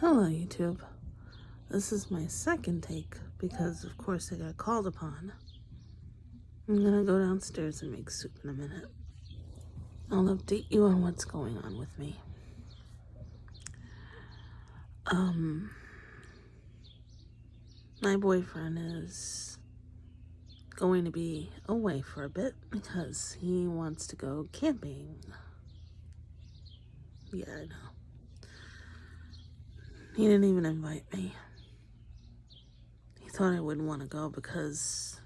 Hello, YouTube. This is my second take because, of course, I got called upon. I'm gonna go downstairs and make soup in a minute. I'll update you on what's going on with me. My boyfriend is going to be away for a bit because he wants to go camping. Yeah, I know. He didn't even invite me. He thought I wouldn't want to go because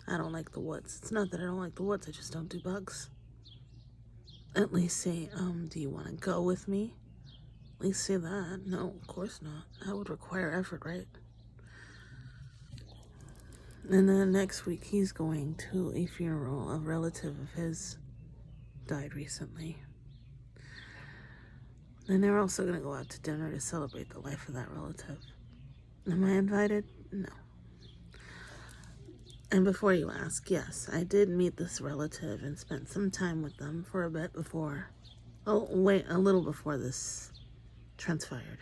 I don't like the woods. It's not that I don't like the woods, I just don't do bugs. At least say, do you want to go with me? At least say that. No, of course not. That would require effort, right? And then next week, he's going to a funeral. A relative of his died recently. And they're also going to go out to dinner to celebrate the life of that relative. Am I invited? No. And before you ask, yes, I did meet this relative and spent some time with them for a bit before, a little before this transpired.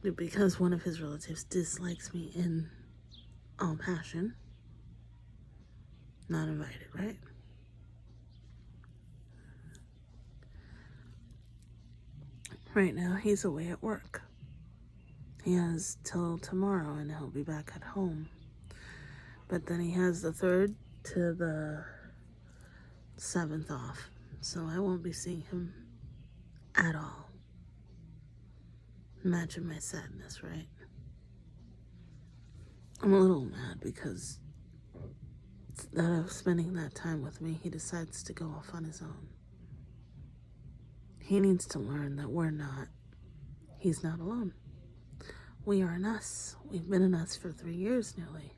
Because one of his relatives dislikes me in all passion. Not invited, right? Right now, he's away at work. He has till tomorrow and he'll be back at home. But then he has the 3rd to the 7th off. So I won't be seeing him at all. Imagine my sadness, right? I'm a little mad because instead of spending that time with me, he decides to go off on his own. He needs to learn that he's not alone. We are an us. We've been an us for 3 years nearly.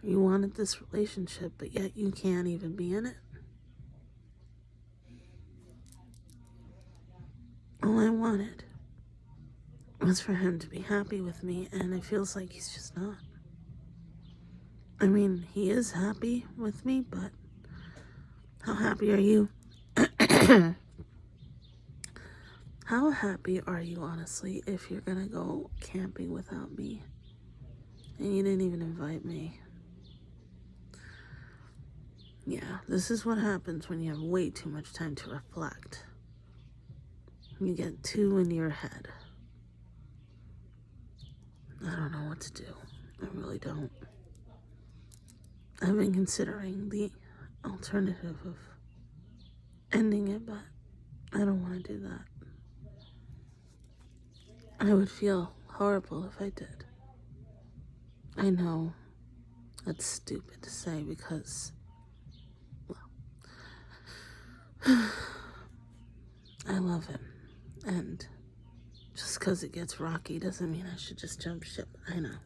You wanted this relationship, but yet you can't even be in it. All I wanted was for him to be happy with me, and it feels like he's just not. I mean, he is happy with me, but how happy are you? How happy are you, honestly, if you're gonna go camping without me? And you didn't even invite me. Yeah, this is what happens when you have way too much time to reflect. You get too into your head. I don't know what to do. I really don't. I've been considering the alternative of ending it, but I don't want to do that. I would feel horrible if I did. I know that's stupid to say because, well, I love him. And just because it gets rocky doesn't mean I should just jump ship. I know.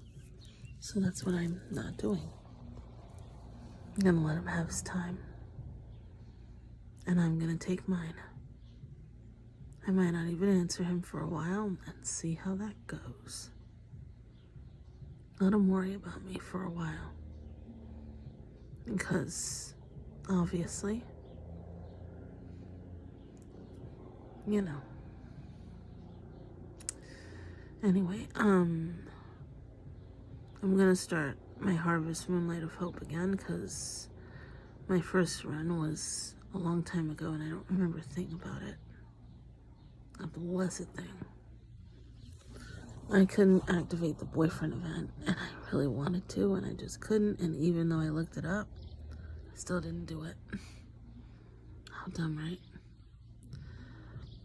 So that's what I'm not doing. I'm going to let him have his time. And I'm going to take mine. I might not even answer him for a while and see how that goes. Let him worry about me for a while. Because, obviously, you know. Anyway, I'm gonna start my Harvest Moonlight of Hope again because my first run was a long time ago and I don't remember a thing about it. A blessed thing. I couldn't activate the boyfriend event and I really wanted to and I just couldn't, and even though I looked it up, I still didn't do it. How dumb, right?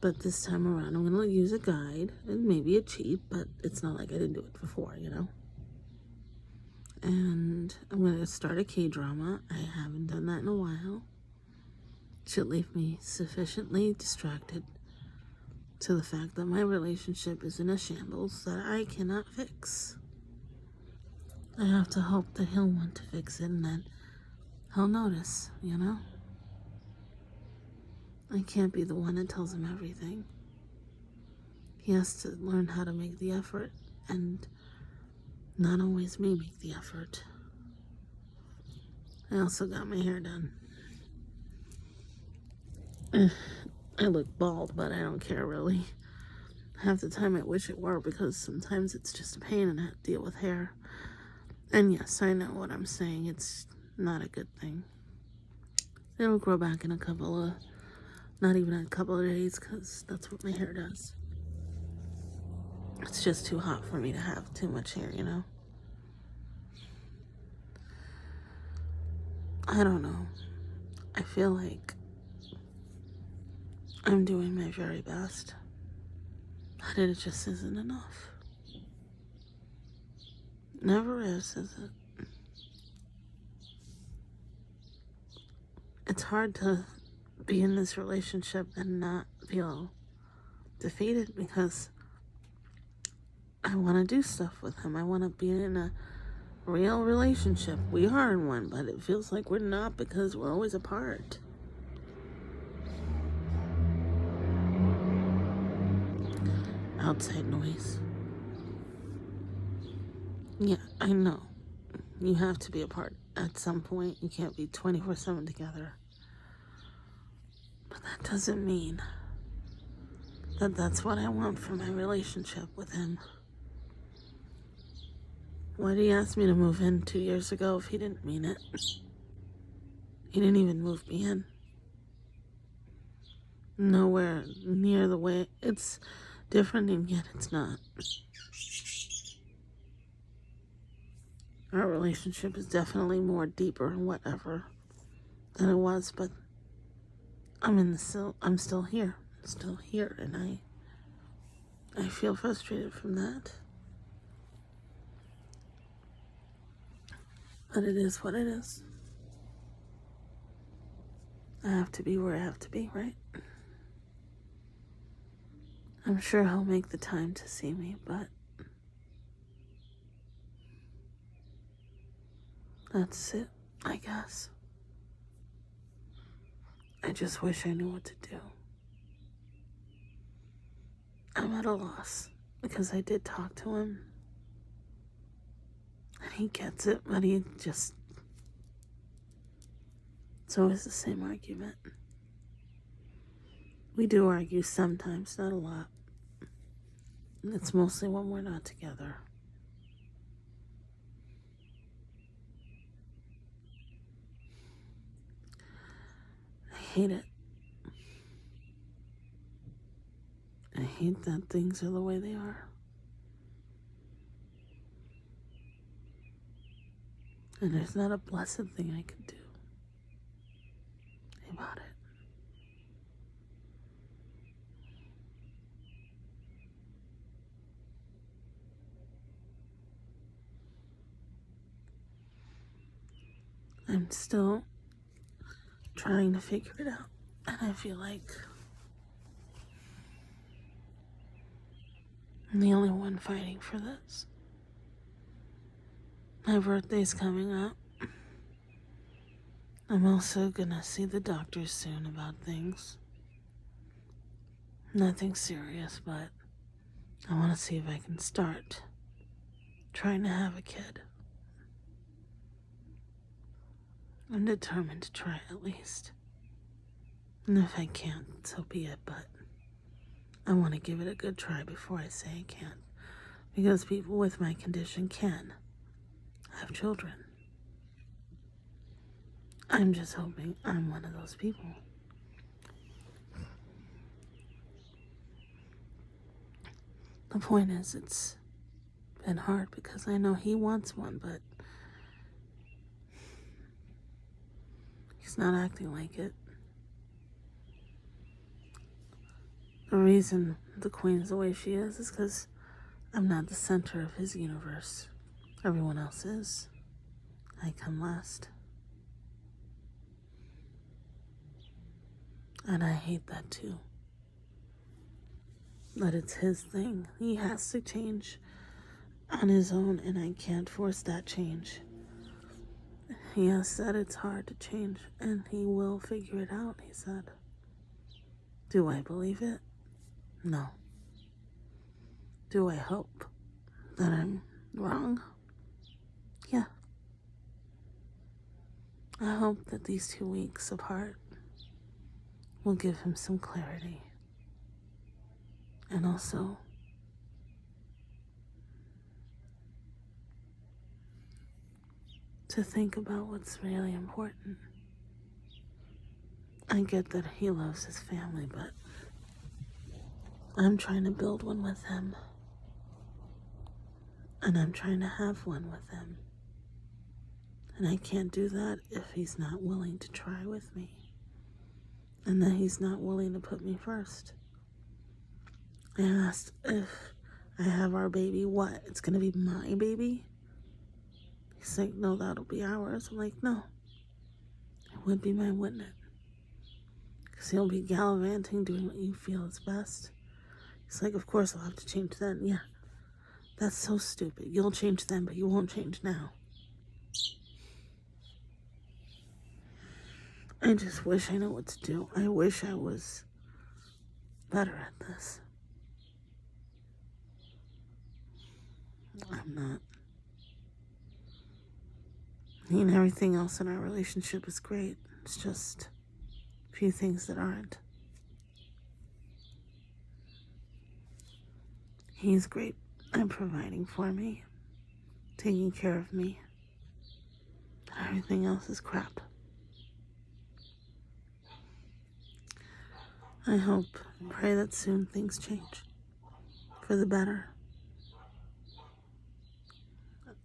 But this time around, I'm going to use a guide and maybe a cheat, but it's not like I didn't do it before, you know? And I'm going to start a K-drama. I haven't done that in a while. Should leave me sufficiently distracted to the fact that my relationship is in a shambles that I cannot fix. I have to hope that he'll want to fix it and that he'll notice, you know? I can't be the one that tells him everything. He has to learn how to make the effort, and not always me make the effort. I also got my hair done. I look bald, but I don't care really. Half the time I wish it were, because sometimes it's just a pain and I have to deal with hair. And yes, I know what I'm saying. It's not a good thing. It'll grow back in not even a couple of days, because that's what my hair does. It's just too hot for me to have too much hair, you know? I don't know. I feel like I'm doing my very best, but it just isn't enough. Never is it? It's hard to be in this relationship and not feel defeated, because I want to do stuff with him. I want to be in a real relationship. We are in one, but it feels like we're not, because we're always apart. Outside noise. Yeah, I know. You have to be apart at some point. You can't be 24/7 together. But that doesn't mean that that's what I want for my relationship with him. Why did he ask me to move in 2 years ago if he didn't mean it? He didn't even move me in. Nowhere near the way. It's different, and yet it's not. Our relationship is definitely more deeper and whatever than it was, but I'm still here. I'm still here, and I feel frustrated from that. But it is what it is. I have to be where I have to be, right? I'm sure he'll make the time to see me, but that's it, I guess. I just wish I knew what to do. I'm at a loss, because I did talk to him, and he gets it, but it's always the same argument. We do argue sometimes, not a lot. It's mostly when we're not together. I hate it. I hate that things are the way they are. And there's not a blessed thing I can do about it. I'm still trying to figure it out. And I feel like I'm the only one fighting for this. My birthday's coming up. I'm also gonna see the doctor soon about things. Nothing serious, but I want to see if I can start trying to have a kid. I'm determined to try at least. And if I can't, so be it, but I want to give it a good try before I say I can't. Because people with my condition can have children. I'm just hoping I'm one of those people. The point is, it's been hard because I know he wants one, but he's not acting like it. The reason the queen's the way she is because I'm not the center of his universe. Everyone else is. I come last. And I hate that too. But it's his thing. He has to change on his own, and I can't force that change. He has said it's hard to change, and he will figure it out, he said. Do I believe it? No. Do I hope that I'm wrong? Yeah. I hope that these 2 weeks apart will give him some clarity. And also to think about what's really important. I get that he loves his family, but I'm trying to build one with him. And I'm trying to have one with him. And I can't do that if he's not willing to try with me. And that he's not willing to put me first. I asked if I have our baby, what? It's going to be my baby? He's like, no, that'll be ours. I'm like, no. It would be my witness. Because he'll be gallivanting, doing what you feel is best. He's like, of course I'll have to change then. Yeah, that's so stupid. You'll change then, but you won't change now. I just wish I knew what to do. I wish I was better at this. I'm not. I mean, everything else in our relationship is great. It's just a few things that aren't. He's great at providing for me, taking care of me. Everything else is crap. I hope and pray that soon things change for the better.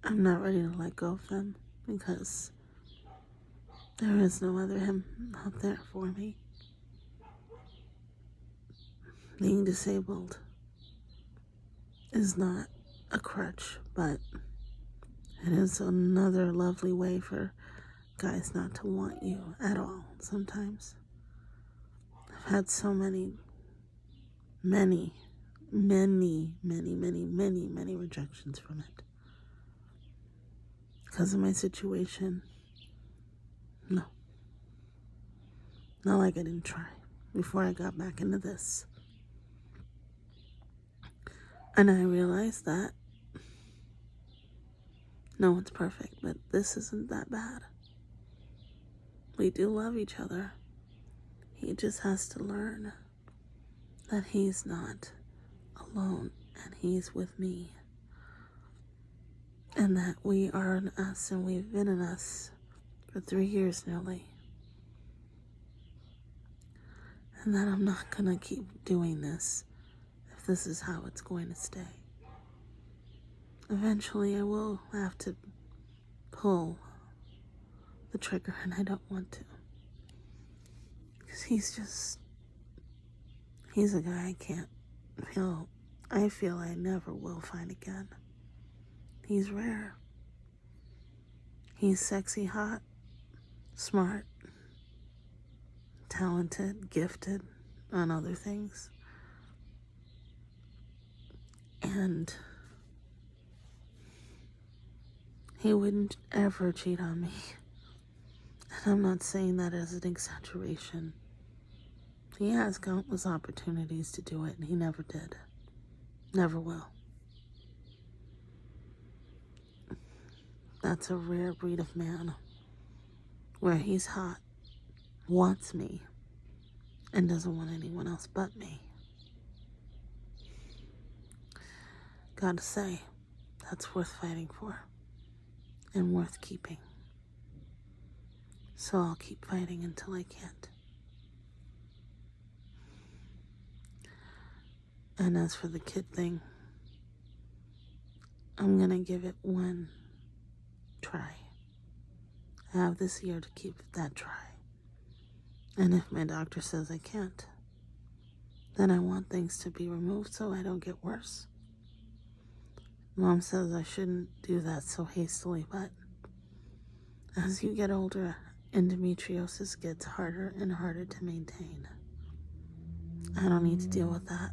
I'm not ready to let go of them because there is no other him out there for me. Being disabled is not a crutch, but it is another lovely way for guys not to want you at all sometimes. I've had so many rejections from it. Because of my situation, no. Not like I didn't try before I got back into this. And I realized that no one's perfect, but this isn't that bad. We do love each other. He just has to learn that he's not alone and he's with me. And that we are in us and we've been in us for 3 years nearly. And that I'm not going to keep doing this if this is how it's going to stay. Eventually I will have to pull the trigger and I don't want to. Because he's a guy I feel I never will find again. He's rare. He's sexy, hot, smart, talented, gifted on other things. And he wouldn't ever cheat on me. And I'm not saying that as an exaggeration. He has countless opportunities to do it, and he never did. Never will. That's a rare breed of man, where he's hot, wants me, and doesn't want anyone else but me. Gotta say, that's worth fighting for, and worth keeping. So I'll keep fighting until I can't. And as for the kid thing, I'm gonna give it one try. I have this year to keep that try. And if my doctor says I can't, then I want things to be removed so I don't get worse. Mom says I shouldn't do that so hastily, but as you get older, endometriosis gets harder and harder to maintain. I don't need to deal with that.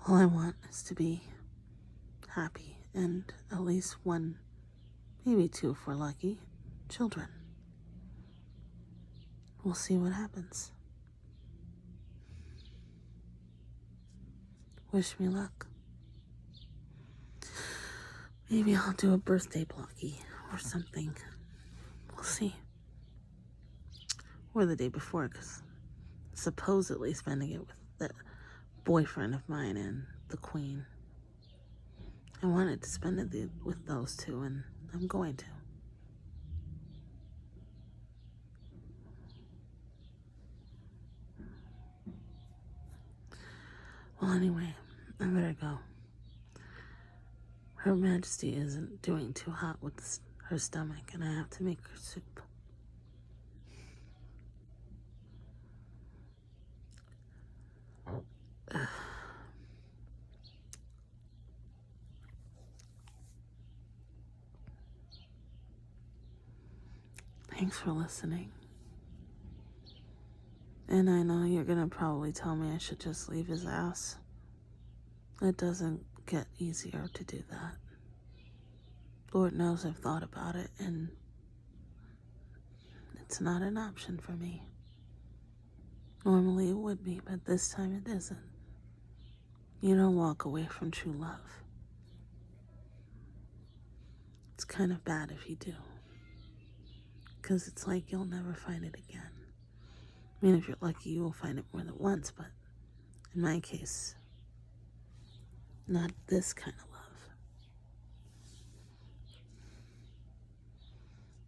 All I want is to be happy and at least one, maybe two if we're lucky, children. We'll see what happens. Wish me luck. Maybe I'll do a birthday blocky or something. We'll see. Or the day before, because supposedly spending it with the boyfriend of mine and the queen. I wanted to spend it with those two, and I'm going to. Well, anyway, I better go. Her Majesty isn't doing too hot with her stomach, and I have to make her soup. Thanks for listening. And I know you're gonna probably tell me I should just leave his ass. It doesn't get easier to do that. Lord knows I've thought about it, and it's not an option for me. Normally it would be, but this time it isn't. You don't walk away from true love. It's kind of bad if you do, because it's like you'll never find it again. I mean, if you're lucky, you will find it more than once, but in my case, not this kind of love.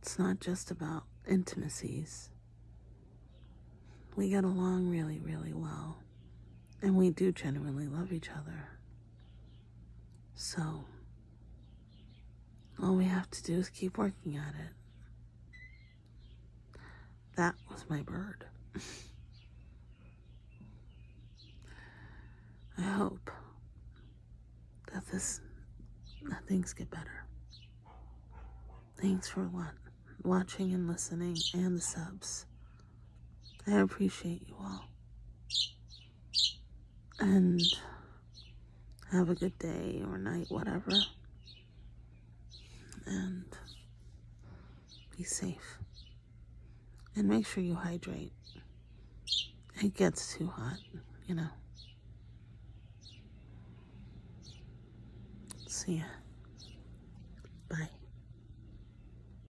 It's not just about intimacies. We get along really, really well, and we do genuinely love each other. So, all we have to do is keep working at it. That was my bird. I hope that things get better. Thanks for watching and listening, and the subs. I appreciate you all. And have a good day or night, whatever. And be safe. And make sure you hydrate. It gets too hot, you know. See ya.